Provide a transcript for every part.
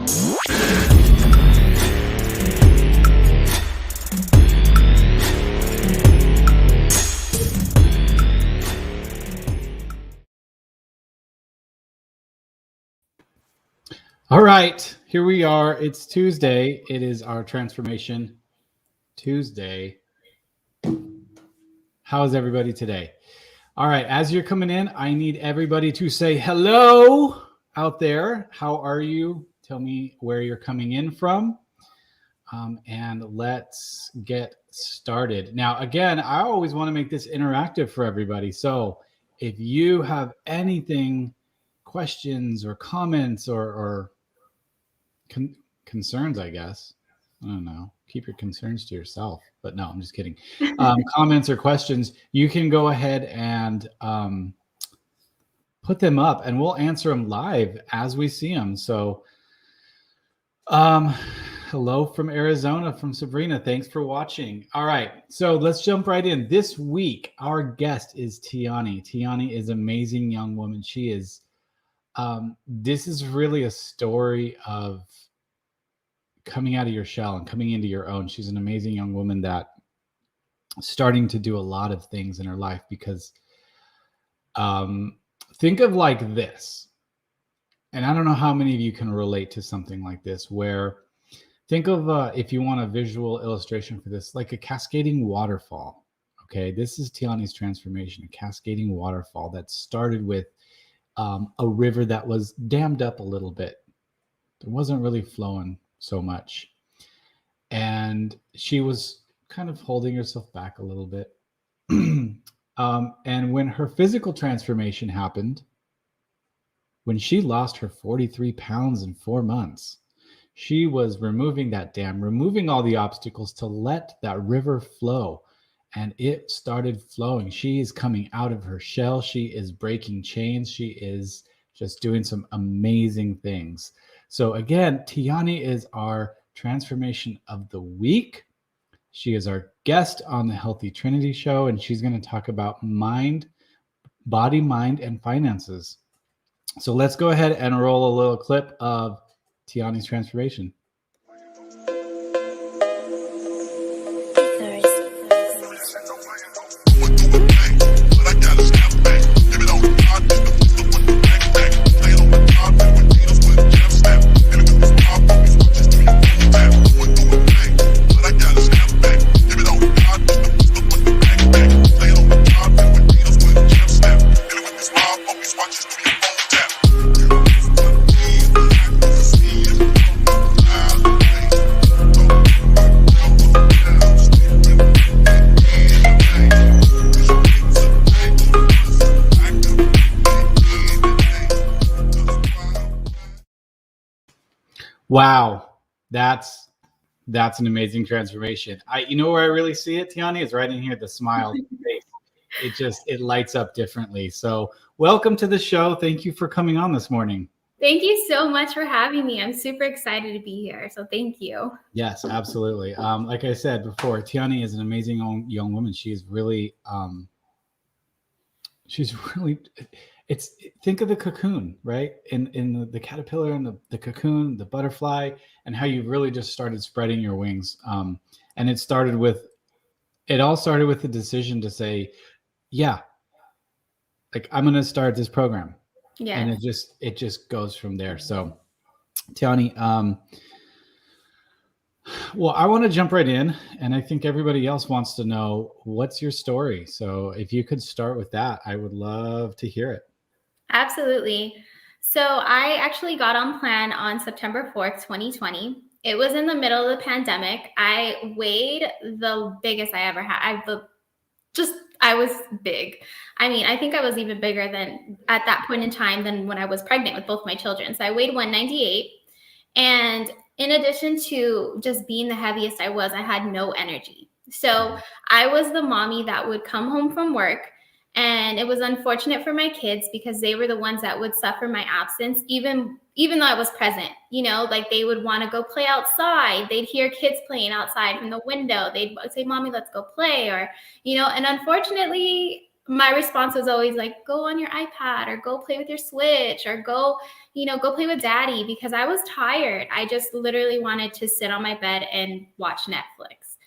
All right, here we are. It's Tuesday. It is our Transformation Tuesday. How is everybody today? All right, as you're coming in, I need everybody to say hello out there. How are you? Tell me where you're coming in from. And let's get started. Now, again, I always want to make this interactive for everybody. So if you have anything, questions or comments or concerns, I guess. I don't know. Keep your concerns to yourself. But no, I'm just kidding. Comments or questions, you can go ahead and put them up and we'll answer them live as we see them. So hello from Arizona, from Sabrina. Thanks for watching. All right, so let's jump right in. This week, our guest is Tianie. Tianie is an amazing young woman. She is, this is really a story of coming out of your shell and coming into your own. She's an amazing young woman that starting to do a lot of things in her life because think of like this, and I don't know how many of you can relate to something like this, where think of, if you want a visual illustration for this, like a cascading waterfall. Okay, this is Tianie's transformation, a cascading waterfall that started with a river that was dammed up a little bit. It wasn't really flowing so much. And she was kind of holding herself back a little bit. And when her physical transformation happened, when she lost her 43 pounds in 4 months, she was removing that dam, removing all the obstacles to let that river flow. And it started flowing. She is coming out of her shell. She is breaking chains. She is just doing some amazing things. So again, Tianie is our transformation of the week. She is our guest on the Healthy Trinity show, and she's going to talk about mind, body, mind, and finances. So let's go ahead and roll a little clip of Tianie's transformation. Wow, that's an amazing transformation. You know where I really see it, Tianie, is right in here, the smile face. It lights up differently. So welcome to the show. Thank you for coming on this morning. Thank you so much for having me. I'm super excited to be here. So thank you. Yes, absolutely. Like I said before, Tianie is an amazing young woman. She's really, think of the cocoon, right? In the caterpillar and the cocoon, the butterfly, and how you really just started spreading your wings. And it all started with the decision to say, yeah, like I'm going to start this program. Yeah. And it just goes from there. So Tianie, well, I want to jump right in, and I think everybody else wants to know, what's your story? So if you could start with that, I would love to hear it. Absolutely. So I actually got on plan on September 4th, 2020. It was in the middle of the pandemic. I weighed the biggest I ever had. I was big. I mean, I think I was even bigger than at that point in time than when I was pregnant with both my children. So I weighed 198. And in addition to just being the heaviest I was, I had no energy. So I was the mommy that would come home from work, and it was unfortunate for my kids because they were the ones that would suffer my absence, even though I was present. You know, like they would want to go play outside. They'd hear kids playing outside from the window. They'd say, "Mommy, let's go play," or, you know, and unfortunately, my response was always like, go on your iPad or go play with your Switch or go, go play with daddy, because I was tired. I just literally wanted to sit on my bed and watch Netflix.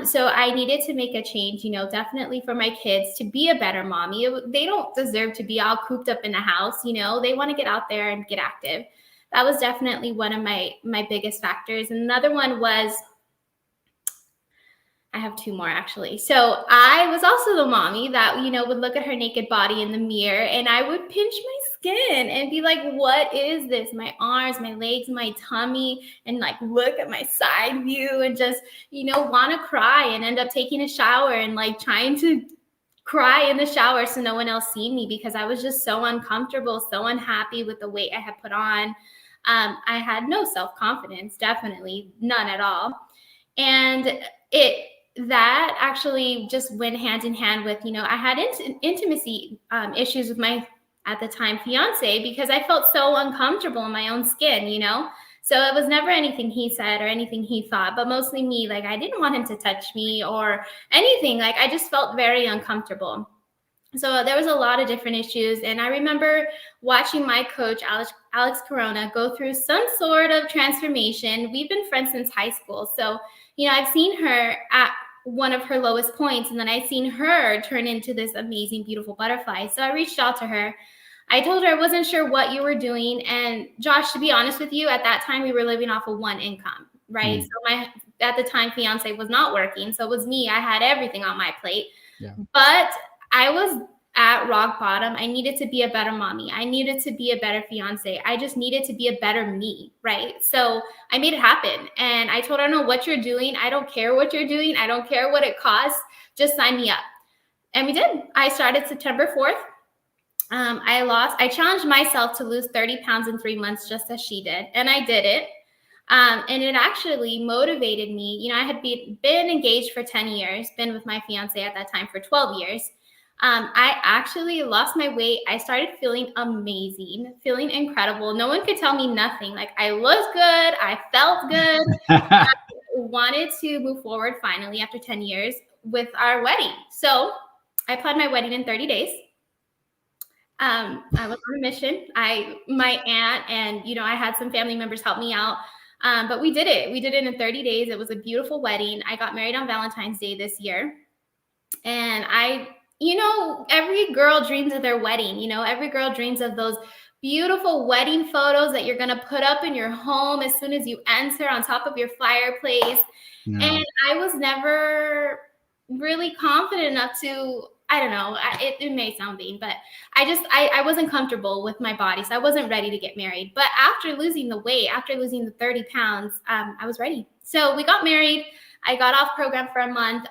So I needed to make a change, definitely for my kids to be a better mommy. They don't deserve to be all cooped up in the house. They want to get out there and get active. That was definitely one of my biggest factors. And another one was, I have two more actually. So I was also the mommy that, would look at her naked body in the mirror and I would pinch my skin and be like, what is this? My arms, my legs, my tummy, and like look at my side view and just, want to cry and end up taking a shower and like trying to cry in the shower so no one else seen me, because I was just so uncomfortable, so unhappy with the weight I had put on. I had no self-confidence, definitely none at all. And that actually just went hand in hand with, I had intimacy issues with my, at the time, fiance, because I felt so uncomfortable in my own skin, So it was never anything he said or anything he thought, but mostly me. Like, I didn't want him to touch me or anything. Like, I just felt very uncomfortable. So there was a lot of different issues. And I remember watching my coach, Alex Corona, go through some sort of transformation. We've been friends since high school. So, I've seen her at one of her lowest points, and then I've seen her turn into this amazing, beautiful butterfly. So I reached out to her. I told her I wasn't sure what you were doing. And Josh, to be honest with you, at that time, we were living off of one income, right? So my, at the time, fiance was not working. So it was me. I had everything on my plate. Yeah. But I was at rock bottom. I needed to be a better mommy. I needed to be a better fiance. I just needed to be a better me, right? So I made it happen. And I told her, I don't know what you're doing. I don't care what you're doing. I don't care what it costs. Just sign me up. And we did. I started September 4th. I challenged myself to lose 30 pounds in 3 months, just as she did. And I did it. And it actually motivated me. I had been engaged for 10 years, been with my fiance at that time for 12 years. I actually lost my weight. I started feeling amazing, feeling incredible. No one could tell me nothing. Like, I looked good. I felt good. I wanted to move forward finally after 10 years with our wedding. So I planned my wedding in 30 days. I was on a mission. My aunt and, I had some family members help me out. But we did it. We did it in 30 days. It was a beautiful wedding. I got married on Valentine's Day this year. And every girl dreams of their wedding. Every girl dreams of those beautiful wedding photos that you're going to put up in your home as soon as you enter on top of your fireplace. No. And I was never really confident enough to, I don't know, it may sound vain, but I wasn't comfortable with my body. So I wasn't ready to get married. But after losing the weight, after losing the 30 pounds, I was ready. So we got married. I got off program for a month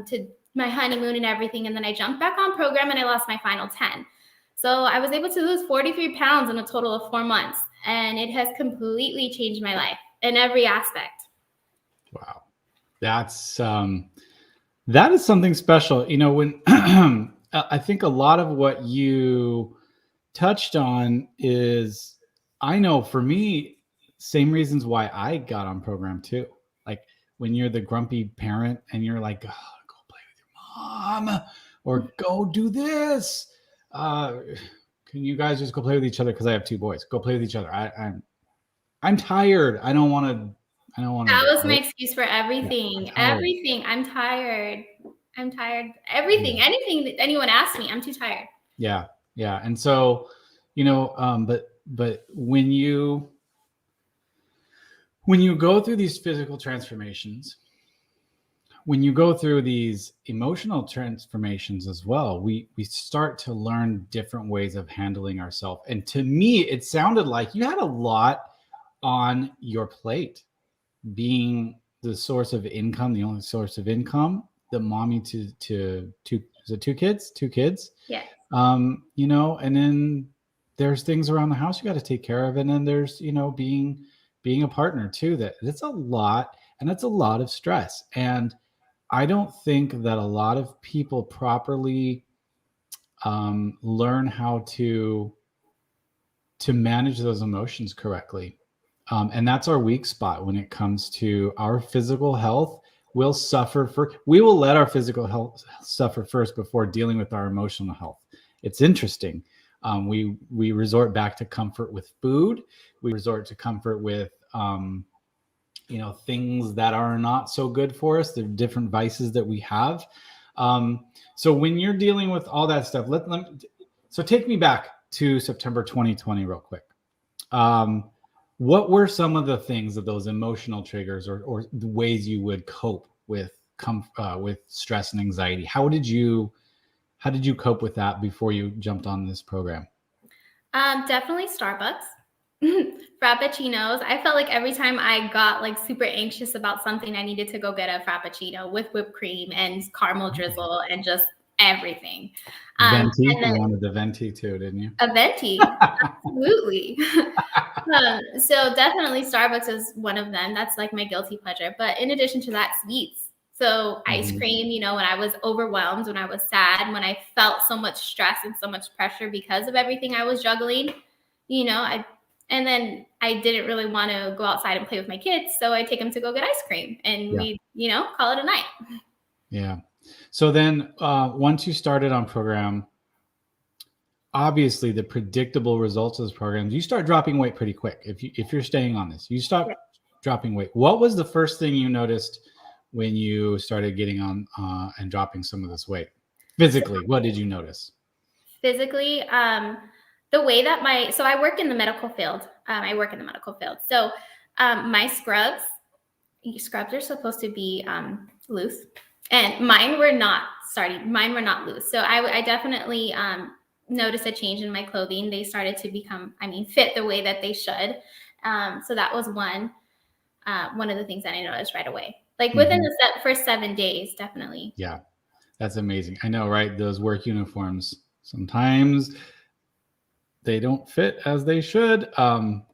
to my honeymoon and everything. And then I jumped back on program and I lost my final 10. So I was able to lose 43 pounds in a total of 4 months. And it has completely changed my life in every aspect. Wow. That is something special. When I think a lot of what you touched on is, I know for me, same reasons why I got on program too. Like, when you're the grumpy parent and you're like, oh, go play with your mom or go do this. Can you guys just go play with each other? Because I have 2 boys. Go play with each other. I'm tired. I don't want to. That was my excuse for everything. Everything. I'm tired. Everything. Yeah. Anything that anyone asks me, I'm too tired. Yeah. Yeah. And so, but when you go through these physical transformations, when you go through these emotional transformations as well, we start to learn different ways of handling ourselves. And to me, it sounded like you had a lot on your plate, being the source of income, the only source of income, the mommy to 2 kids? 2 kids. Yeah. And then there's things around the house you got to take care of. And then there's, being a partner too, that's a lot, and that's a lot of stress. And I don't think that a lot of people properly learn how to manage those emotions correctly. And that's our weak spot when it comes to our physical health. we will let our physical health suffer first before dealing with our emotional health. It's interesting. We resort back to comfort with food. We resort to comfort with things that are not so good for us, the different vices that we have. So when you're dealing with all that stuff, so take me back to September 2020 real quick. What were some of the things of those emotional triggers or the ways you would cope with stress and anxiety? How did you cope with that before you jumped on this program? Definitely Starbucks. Frappuccinos. I felt like every time I got like super anxious about something, I needed to go get a Frappuccino with whipped cream and caramel drizzle and just everything. Venti, And then you wanted the venti too, didn't you? a venti, absolutely. So definitely Starbucks is one of them. That's like my guilty pleasure. But in addition to that, sweets. So ice cream, when I was overwhelmed, when I was sad, when I felt so much stress and so much pressure because of everything I was juggling, and then I didn't really want to go outside and play with my kids. So I take them to go get ice cream and we, call it a night. Yeah. So then once you started on program, obviously the predictable results of this program, you start dropping weight pretty quick. If you're staying on this, you stop dropping weight. What was the first thing you noticed when you started getting on and dropping some of this weight? Physically, what did you notice? Physically, the way that I work in the medical field. So my scrubs are supposed to be loose, and mine were not loose. So I definitely noticed a change in my clothing. They started to become, fit the way that they should. So that was one of the things that I noticed right away. Like within the first 7 days, definitely. Yeah, that's amazing. I know, right? Those work uniforms, sometimes they don't fit as they should. In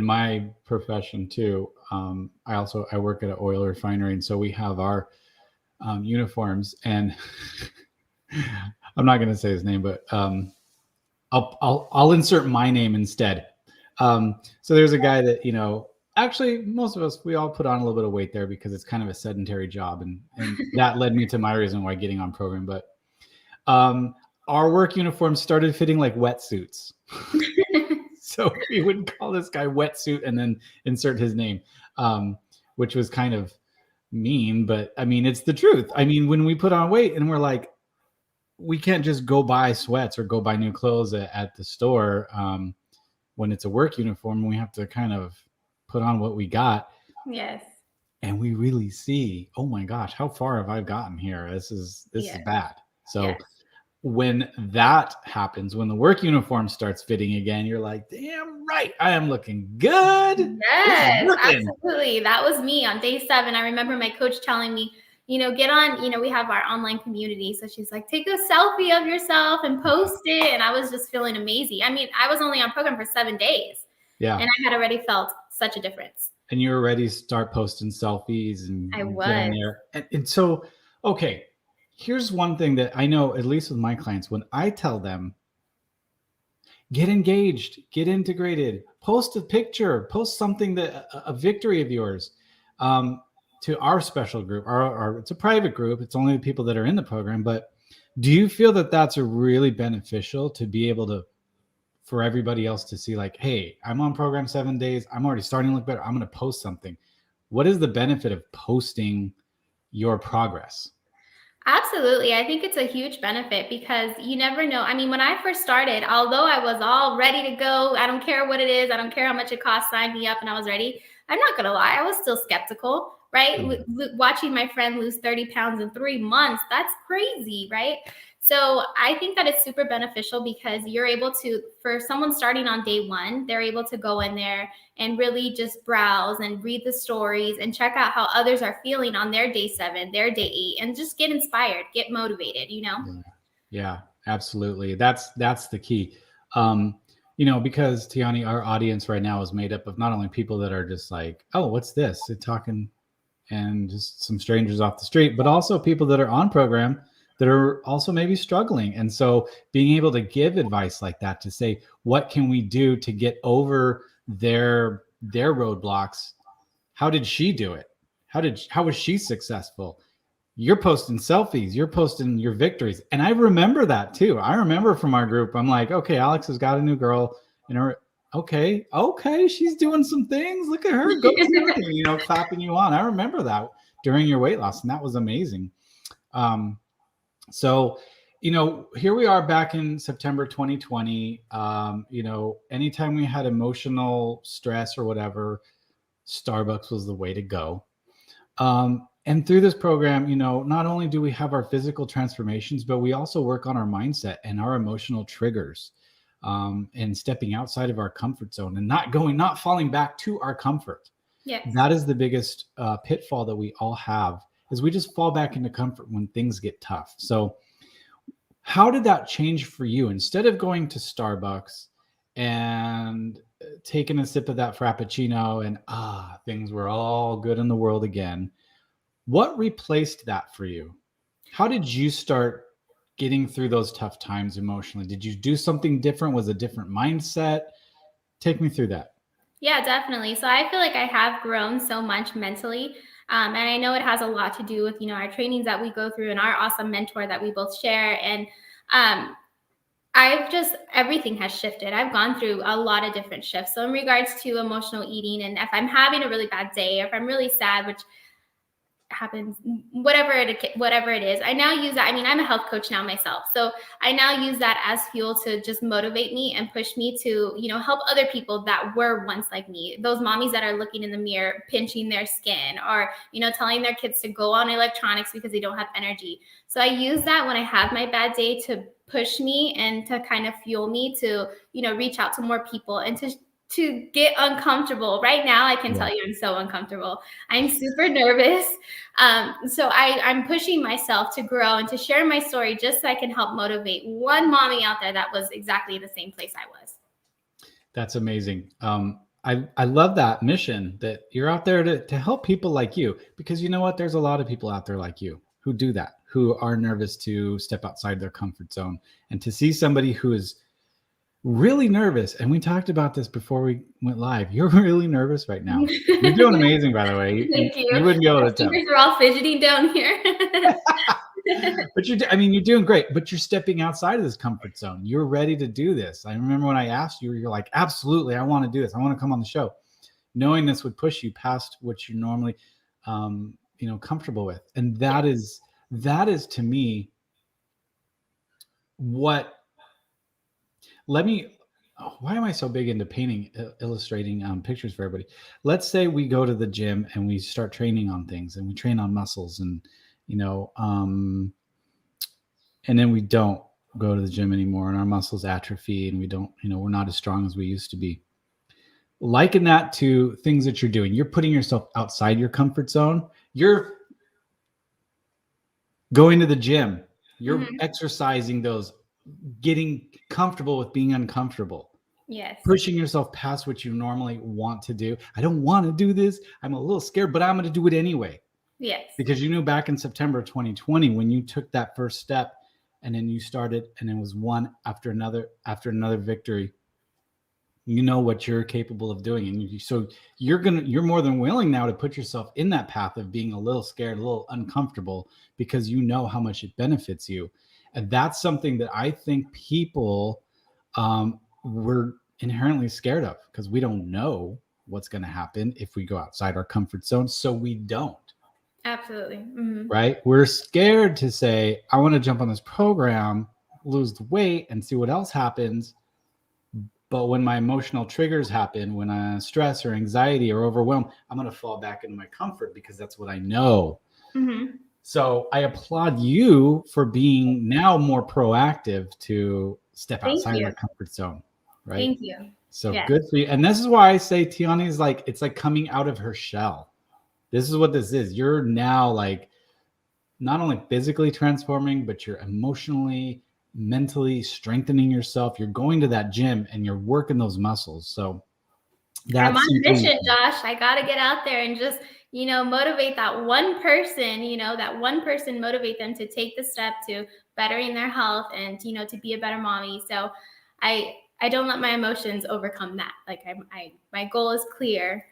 my profession too, I work at an oil refinery, and so we have our uniforms, and I'm not going to say his name, but I'll insert my name instead. So there's a guy that, actually most of us, we all put on a little bit of weight there because it's kind of a sedentary job. And that led me to my reason why getting on program. But our work uniforms started fitting like wetsuits. So we would call this guy Wetsuit and then insert his name, which was kind of mean, but it's the truth. When we put on weight and we're like, we can't just go buy sweats or go buy new clothes at the store when it's a work uniform. We have to kind of put on what we got. Yes. And we really see, oh my gosh, how far have I gotten here? This is bad. So when that happens, when the work uniform starts fitting again, you're like, damn right, I am looking good. Yes, absolutely. That was me on day 7. I remember my coach telling me, get on, we have our online community. So she's like, take a selfie of yourself and post it. And I was just feeling amazing. I was only on program for 7 days. Yeah. And I had already felt such a difference. And you were ready to start posting selfies and I was. Get on there. And so, okay, here's one thing that I know, at least with my clients, when I tell them, get engaged, get integrated, post a picture, post something a victory of yours. To our special group, it's a private group. It's only the people that are in the program. But do you feel that that's a really beneficial to be able to, for everybody else to see like, hey, I'm on program 7 days. I'm already starting to look better. I'm going to post something. What is the benefit of posting your progress? Absolutely. I think it's a huge benefit because you never know. When I first started, although I was all ready to go, I don't care what it is. I don't care how much it costs, sign me up, and I was ready. I'm not going to lie. I was still skeptical. Right? Watching my friend lose 30 pounds in 3 months, that's crazy, right? So I think that it's super beneficial because you're able to, for someone starting on day 1, they're able to go in there and really just browse and read the stories and check out how others are feeling on their day 7, their day 8, and just get inspired, get motivated, Yeah, absolutely. That's the key. Because Tianie, our audience right now is made up of not only people that are just like, oh, what's this? They're talking and just some strangers off the street, but also people that are on program that are also maybe struggling. And so being able to give advice like that to say, what can we do to get over their roadblocks? How did she do it? How was she successful? You're posting selfies, you're posting your victories. And I remember that too. I remember from our group, I'm like, okay, Alex has got a new girl and her, okay, she's doing some things. Look at her, go Tianie, clapping you on. I remember that during your weight loss, and that was amazing. So, here we are back in September 2020. Anytime we had emotional stress or whatever, Starbucks was the way to go. And through this program, not only do we have our physical transformations, but we also work on our mindset and our emotional triggers, and stepping outside of our comfort zone and not falling back to our comfort. Yes. That is the biggest pitfall that we all have, is we just fall back into comfort when things get tough. So how did that change for you? Instead of going to Starbucks and taking a sip of that Frappuccino and things were all good in the world again, what replaced that for you? How did you start getting through those tough times emotionally? Did you do something different? Was a different mindset? Take me through that. Yeah, definitely. So I feel like I have grown so much mentally. And I know it has a lot to do with, our trainings that we go through and our awesome mentor that we both share. And everything has shifted. I've gone through a lot of different shifts. So in regards to emotional eating, and if I'm having a really bad day, or if I'm really sad, which happens, whatever it is, I now use that. I mean, I'm a health coach now myself, so I now use that as fuel to just motivate me and push me to help other people that were once like me, those mommies that are looking in the mirror pinching their skin, or telling their kids to go on electronics because they don't have energy. So I use that when I have my bad day to push me and to kind of fuel me to reach out to more people and to get uncomfortable. Right now, I can tell you I'm so uncomfortable. I'm super nervous. So I'm pushing myself to grow and to share my story just so I can help motivate one mommy out there that was exactly the same place I was. That's amazing. I love that mission that you're out there to help people like you, because you know what? There's a lot of people out there like you who do that, who are nervous to step outside their comfort zone, and to see somebody who is really nervous. And we talked about this before we went live. You're really nervous right now. You're doing amazing, by the way. Thank you. You wouldn't be able to tell. We're all fidgety down here. But you're doing great, but you're stepping outside of this comfort zone. You're ready to do this. I remember when I asked you, you're like, absolutely, I want to do this. I want to come on the show. Knowing this would push you past what you're normally, comfortable with. And that is to me what, why am I so big into painting, illustrating pictures for everybody? Let's say we go to the gym and we start training on things, and we train on muscles, and and then we don't go to the gym anymore, and our muscles atrophy, and we don't, we're not as strong as we used to be. Liken that to things that you're doing. You're putting yourself outside your comfort zone. You're going to the gym. You're exercising those, getting comfortable with being uncomfortable. Yes. Pushing yourself past what you normally want to do. I don't want to do this. I'm a little scared, but I'm going to do it anyway. Yes. Because you knew back in September 2020, when you took that first step, and then you started, and it was one after another victory, you know what you're capable of doing. And so you're more than willing now to put yourself in that path of being a little scared, a little uncomfortable, because you know how much it benefits you. And that's something that I think people we're inherently scared of, because we don't know what's going to happen if we go outside our comfort zone. So we don't. Absolutely. Right? We're scared to say, I want to jump on this program, lose the weight, and see what else happens. But when my emotional triggers happen, when I stress or anxiety or overwhelmed, I'm going to fall back into my comfort, because that's what I know. So I applaud you for being now more proactive to step outside that comfort zone. Right? Thank you. So good for you. And this is why I say Tianie is like, it's like coming out of her shell. This is what this is. You're now like not only physically transforming, but you're emotionally, mentally strengthening yourself. You're going to that gym and you're working those muscles. So that's I'm on a mission, Josh. I got to get out there and just, motivate that one person, motivate them to take the step to bettering their health and, to be a better mommy. So I don't let my emotions overcome that. Like my goal is clear.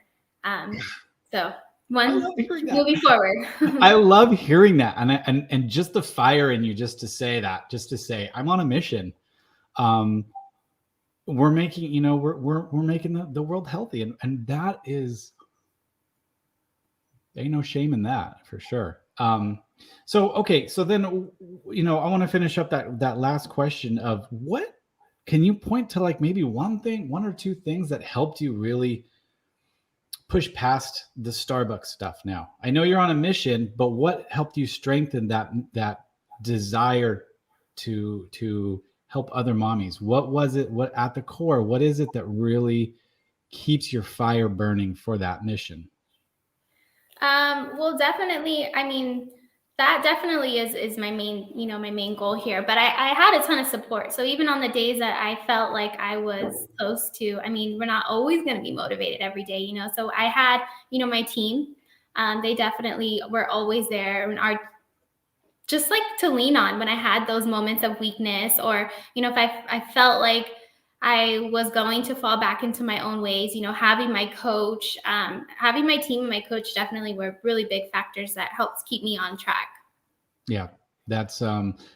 So I One love hearing that. moving forward. I love hearing that, and just the fire in you, just to say that, just to say I'm on a mission. We're making, we're making the world healthy, and that is, ain't no shame in that for sure. So okay, so then I want to finish up that last question of what can you point to, like maybe one or two things that helped you really push past the Starbucks stuff now? I know you're on a mission, but what helped you strengthen that desire to help other mommies? What was it? What at the core? What is it that really keeps your fire burning for that mission? Well, definitely. I mean, that definitely is my main, my main goal here. But I had a ton of support. So even on the days that I felt like I was close to, I mean, we're not always going to be motivated every day, So I had, my team. They definitely were always there and are just like to lean on when I had those moments of weakness, or, if I felt like I was going to fall back into my own ways, having my coach, having my team and my coach definitely were really big factors that helped keep me on track. Yeah, that's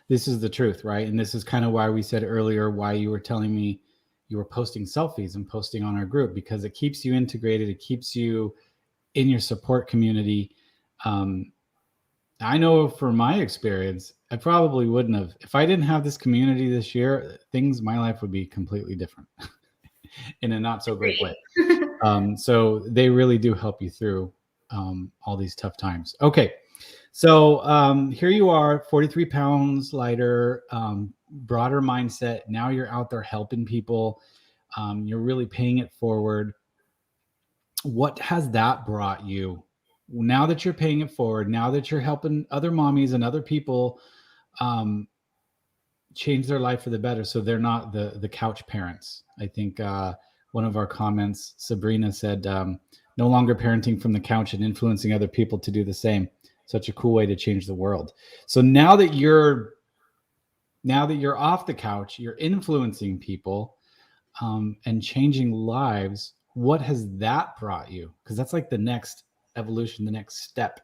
this is the truth, right? And this is kind of why we said earlier why you were telling me you were posting selfies and posting on our group, because it keeps you integrated, it keeps you in your support community. I know from my experience, I probably wouldn't have, if I didn't have this community this year, my life would be completely different in a not so great way. So they really do help you through all these tough times. Okay. So here you are, 43 pounds lighter, broader mindset. Now you're out there helping people. You're really paying it forward. What has that brought you? Now that you're paying it forward, now that you're helping other mommies and other people change their life for the better, so they're not the couch parents. I think one of our comments, Sabrina said, no longer parenting from the couch and influencing other people to do the same. Such a cool way to change the world. So now that you're off the couch, you're influencing people and changing lives. What has that brought you? Because that's like the next evolution, the next step.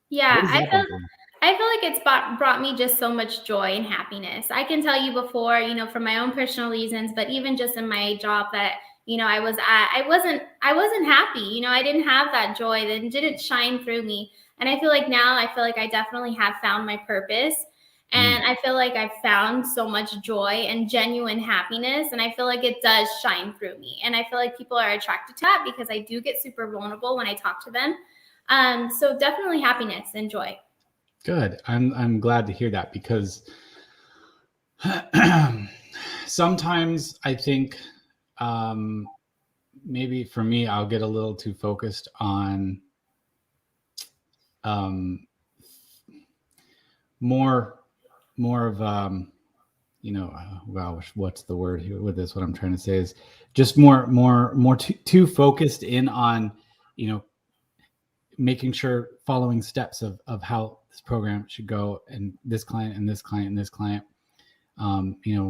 Yeah, I feel like it's brought me just so much joy and happiness. I can tell you before, for my own personal reasons, but even just in my job that, I wasn't happy. I didn't have that joy that didn't shine through me. And I feel like now I definitely have found my purpose. And I feel like I've found so much joy and genuine happiness. And I feel like it does shine through me. And I feel like people are attracted to that because I do get super vulnerable when I talk to them. So definitely happiness and joy. Good. I'm glad to hear that, because sometimes I think maybe for me, I'll get a little too focused on more of wow, what's the word here with this? What I'm trying to say is just more too focused in on making sure, following steps of how this program should go, and this client and this client and this client,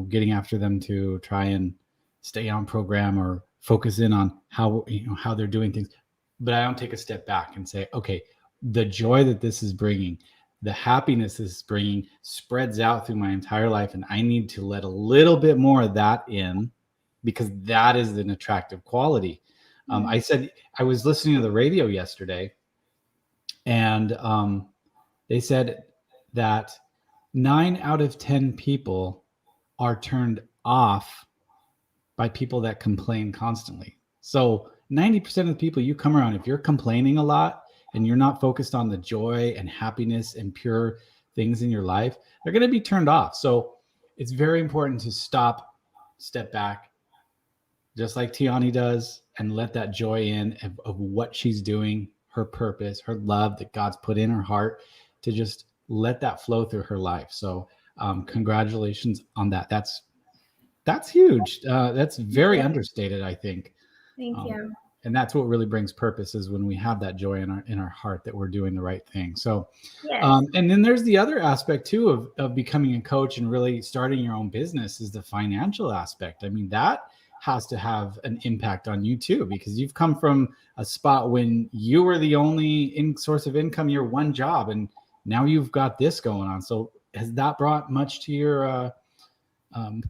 getting after them to try and stay on program or focus in on how they're doing things. But I don't take a step back and say, okay, the joy that this is bringing, the happiness this is bringing spreads out through my entire life. And I need to let a little bit more of that in, because that is an attractive quality. I said, I was listening to the radio yesterday, and they said that 9 out of 10 people are turned off by people that complain constantly. So 90% of the people you come around, if you're complaining a lot and you're not focused on the joy and happiness and pure things in your life, they're going to be turned off. So it's very important to step back, just like Tianie does, and let that joy in of what she's doing, her purpose, her love that God's put in her heart, to just let that flow through her life. So congratulations on that. That's huge. That's very understated, I think. Thank you. And that's what really brings purpose, is when we have that joy in our heart that we're doing the right thing. So, Yes. And then there's the other aspect too of becoming a coach and really starting your own business, is the financial aspect. I mean, that has to have an impact on you too, because you've come from a spot when you were the only source of income, your one job, and now you've got this going on. So has that brought much to your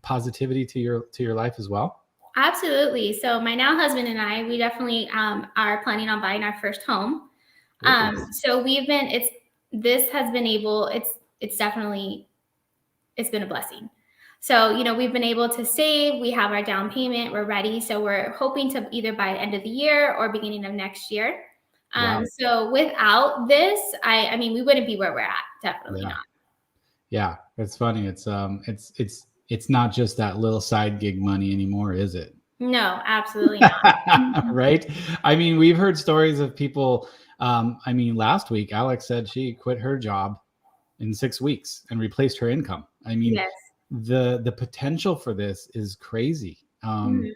positivity to your life as well? Absolutely. So my now husband and I, we definitely are planning on buying our first home. Ooh. So we've been, this has been able, it's definitely, it's been a blessing. So, we've been able to save, we have our down payment, we're ready. So we're hoping to either by the end of the year or beginning of next year. Wow. So without this, I mean, we wouldn't be where we're at. Definitely Yeah. not. Yeah. It's funny. It's not just that little side gig money anymore, is it? No, absolutely not. Right. I mean, we've heard stories of people. I mean, last week, Alex said she quit her job in 6 weeks and replaced her income. I mean, Yes. the potential for this is crazy. Mhm.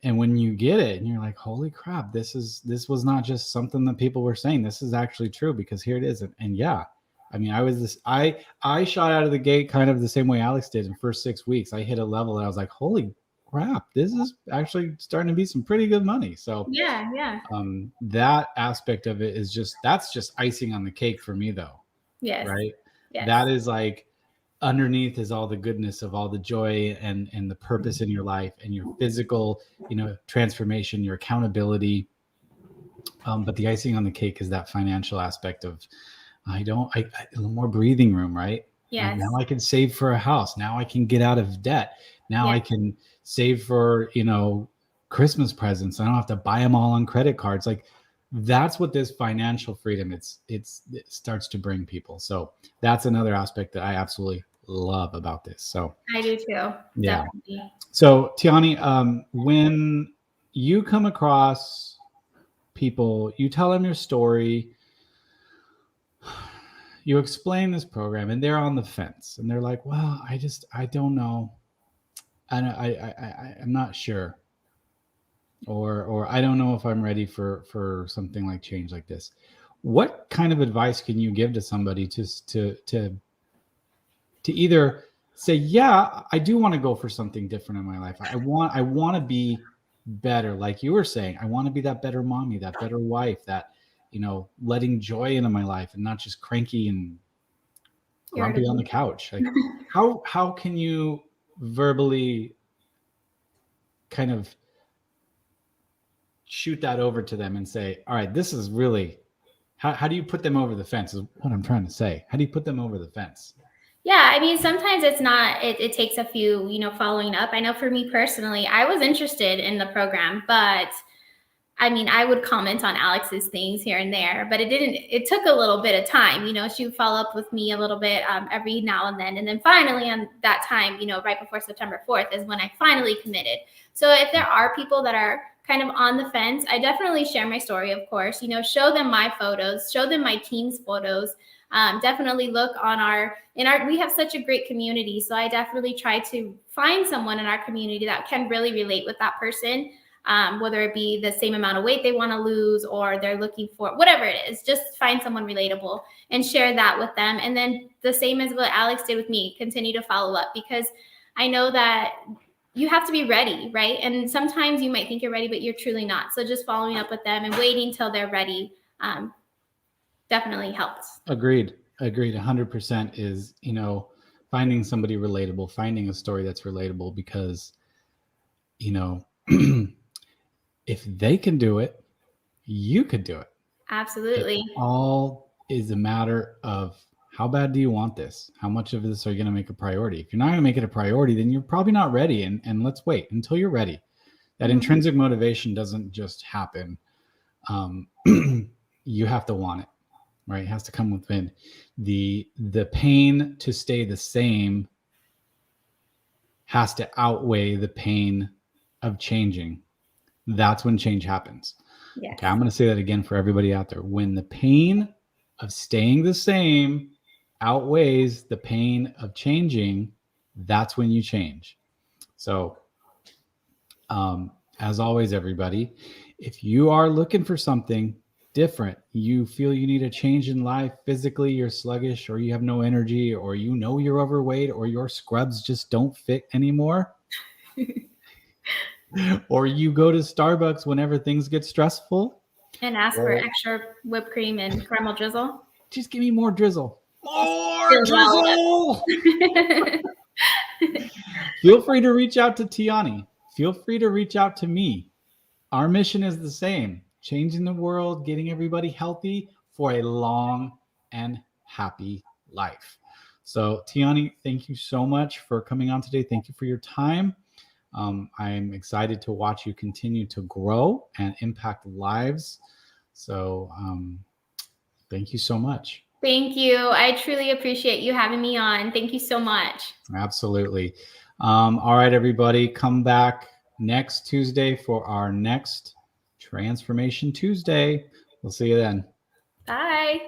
And when you get it and you're like, holy crap, this was not just something that people were saying. This is actually true, because here it is. And yeah, I mean, I shot out of the gate kind of the same way Alex did. In the first 6 weeks, I hit a level and I was like, holy crap, this is actually starting to be some pretty good money. So Yeah. that aspect of it is that's just icing on the cake for me though. Yes. Right. Yes. That is like, underneath is all the goodness of all the joy and the purpose in your life and your physical, transformation, your accountability. But the icing on the cake is that financial aspect of, I a little more breathing room, right? Yes. Now I can save for a house. Now I can get out of debt. Now Yeah. I can save for, Christmas presents. I don't have to buy them all on credit cards. Like, that's what this financial freedom it starts to bring people. So that's another aspect that I absolutely love about this. So I do too. yeah. Definitely. So Tianie, when you come across people, you tell them your story, you explain this program, and they're on the fence and they're like, well, I don't know. I'm not sure. Or I don't know if I'm ready for something like change like this. What kind of advice can you give to somebody to either say, yeah, I do want to go for something different in my life. I want to be better, like you were saying. I want to be that better mommy, that better wife, that letting joy into my life and not just cranky and grumpy on the couch. Like, how can you verbally kind of shoot that over to them and say, all right, this is really, how do you put them over the fence is what I'm trying to say. How do you put them over the fence? Yeah, I mean, sometimes it's not, it takes a few, following up. I know for me personally, I was interested in the program, but I mean, I would comment on Alex's things here and there, but it took a little bit of time. She would follow up with me a little bit every now and then. And then finally on that time, right before September 4th is when I finally committed. So if there are people that are kind of on the fence, I definitely share my story, of course, show them my photos, show them my team's photos. Definitely look on we have such a great community. So I definitely try to find someone in our community that can really relate with that person. Whether it be the same amount of weight they want to lose or they're looking for whatever it is, just find someone relatable and share that with them. And then the same as what Alex did with me, continue to follow up, because I know that you have to be ready, right? And sometimes you might think you're ready, but you're truly not. So just following up with them and waiting till they're ready definitely helps. Agreed. 100% is, finding somebody relatable, finding a story that's relatable, because, if they can do it, you could do it. Absolutely. It all is a matter of, how bad do you want this? How much of this are you going to make a priority? If you're not going to make it a priority, then you're probably not ready. And let's wait until you're ready. That intrinsic motivation doesn't just happen. You have to want it, right? It has to come within. The pain to stay the same has to outweigh the pain of changing. That's when change happens. Yes. Okay, I'm going to say that again for everybody out there. When the pain of staying the same outweighs the pain of changing, that's when you change. So, as always, everybody, if you are looking for something different, you feel you need a change in life, physically you're sluggish, or you have no energy, or you're overweight, or your scrubs just don't fit anymore, Or you go to Starbucks whenever things get stressful. And ask for extra whipped cream and caramel drizzle. Just give me more drizzle. More Drizzle drizzle! Feel free to reach out to Tianie. Feel free to reach out to me. Our mission is the same: changing the world, getting everybody healthy for a long and happy life. So, Tianie, thank you so much for coming on today. Thank you for your time. I'm excited to watch you continue to grow and impact lives. So, thank you so much. Thank you. I truly appreciate you having me on. Thank you so much. Absolutely. All right, everybody, come back next Tuesday for our next Transformation Tuesday. We'll see you then. Bye.